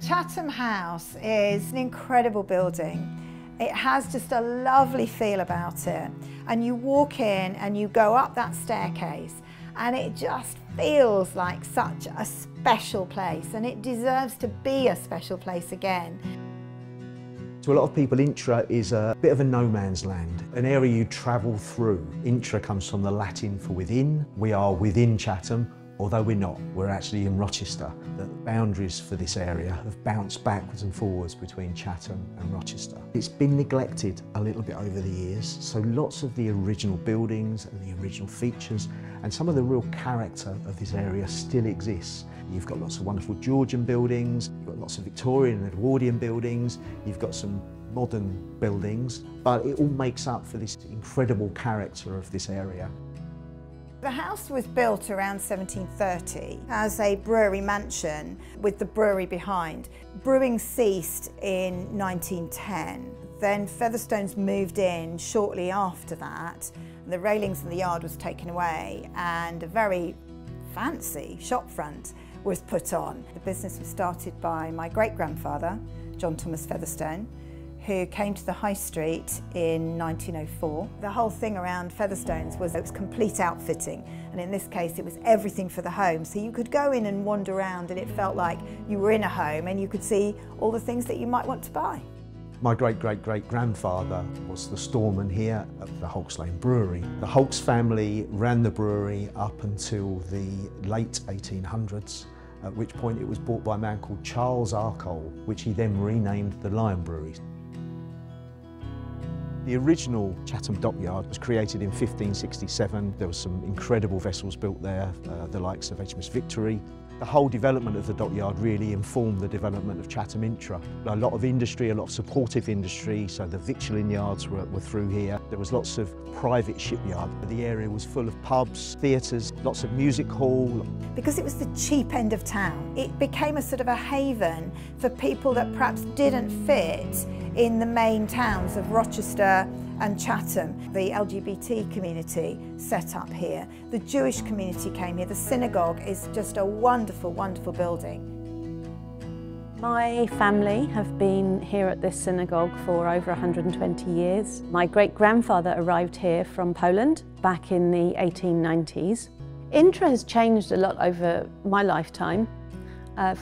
Chatham House is an incredible building. It has just a lovely feel about it, and you walk in and you go up that staircase and it just feels like such a special place, and it deserves to be a special place again. To a lot of people, Intra is a bit of a no man's land, an area you travel through. Intra comes from the Latin for within. We are within Chatham, although we're not. We're actually in Rochester. The boundaries for this area have bounced backwards and forwards between Chatham and Rochester. It's been neglected a little bit over the years, so lots of the original buildings and the original features and some of the real character of this area still exists. You've got lots of wonderful Georgian buildings, you've got lots of Victorian and Edwardian buildings, you've got some modern buildings, but it all makes up for this incredible character of this area. The house was built around 1730 as a brewery mansion with the brewery behind. Brewing ceased in 1910. Then Featherstones moved in shortly after that. The railings in the yard was taken away and a very fancy shop front was put on. The business was started by my great-grandfather, John Thomas Featherstone, who came to the High Street in 1904. The whole thing around Featherstones was it was complete outfitting, and in this case it was everything for the home. So you could go in and wander around and it felt like you were in a home and you could see all the things that you might want to buy. My great-great-great-grandfather was the storeman here at the Hulks Lane Brewery. The Hulks family ran the brewery up until the late 1800s, at which point it was bought by a man called Charles Arcole, which he then renamed the Lion Brewery. The original Chatham Dockyard was created in 1567. There were some incredible vessels built there, the likes of HMS Victory. The whole development of the dockyard really informed the development of Chatham Intra. A lot of industry, a lot of supportive industry, so the victualling yards were through here. There was lots of private shipyard. The area was full of pubs, theatres, lots of music hall. Because it was the cheap end of town, it became a sort of a haven for people that perhaps didn't fit in the main towns of Rochester and Chatham. The LGBT community set up here. The Jewish community came here. The synagogue is just a wonderful, wonderful building. My family have been here at this synagogue for over 120 years. My great-grandfather arrived here from Poland back in the 1890s. Intra has changed a lot over my lifetime.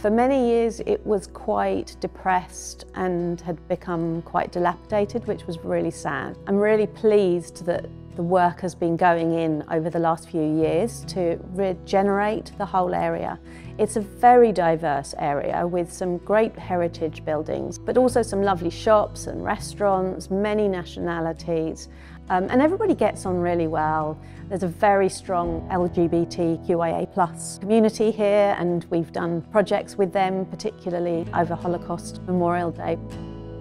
For many years it was quite depressed and had become quite dilapidated, which was really sad. I'm really pleased that the work has been going in over the last few years to regenerate the whole area. It's a very diverse area with some great heritage buildings, but also some lovely shops and restaurants, many nationalities, and everybody gets on really well. There's a very strong LGBTQIA+ community here, and we've done projects with them, particularly over Holocaust Memorial Day.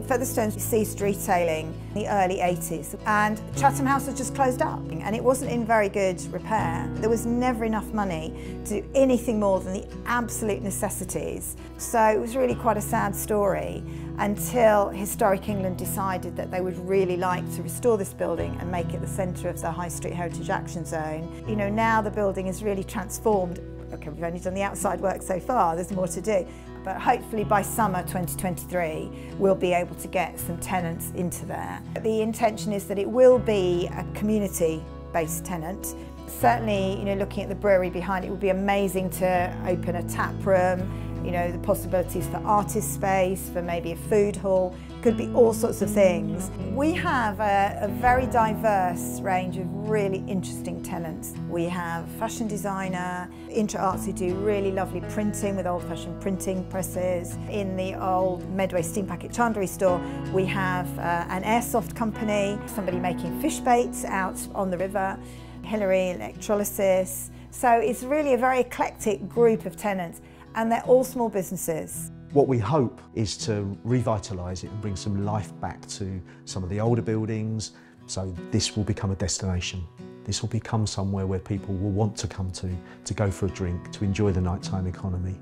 Featherstones ceased retailing in the early 80s, and Chatham House had just closed up and it wasn't in very good repair. There was never enough money to do anything more than the absolute necessities. So it was really quite a sad story until Historic England decided that they would really like to restore this building and make it the centre of the High Street Heritage Action Zone. You know, now the building is really transformed. Okay, we've only done the outside work so far, there's more to do. But hopefully by summer 2023, we'll be able to get some tenants into there. The intention is that it will be a community-based tenant. Certainly, you know, looking at the brewery behind it would be amazing to open a tap room, you know, the possibilities for artist space, for maybe a food hall, could be all sorts of things. We have a very diverse range of really interesting tenants. We have fashion designer, Intra Arts who do really lovely printing with old-fashioned printing presses. In the old Medway steam packet chandlery store, we have an airsoft company, somebody making fish baits out on the river, Hillary electrolysis. So it's really a very eclectic group of tenants, and they're all small businesses. What we hope is to revitalise it and bring some life back to some of the older buildings, so this will become a destination. This will become somewhere where people will want to come to go for a drink, to enjoy the nighttime economy.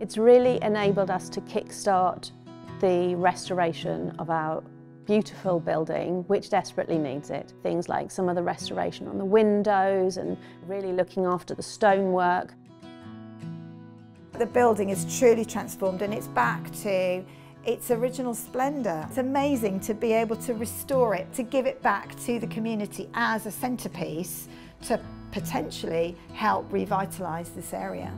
It's really enabled us to kickstart the restoration of our beautiful building, which desperately needs it. Things like some of the restoration on the windows and really looking after the stonework. The building is truly transformed and it's back to its original splendour. It's amazing to be able to restore it, to give it back to the community as a centrepiece to potentially help revitalise this area.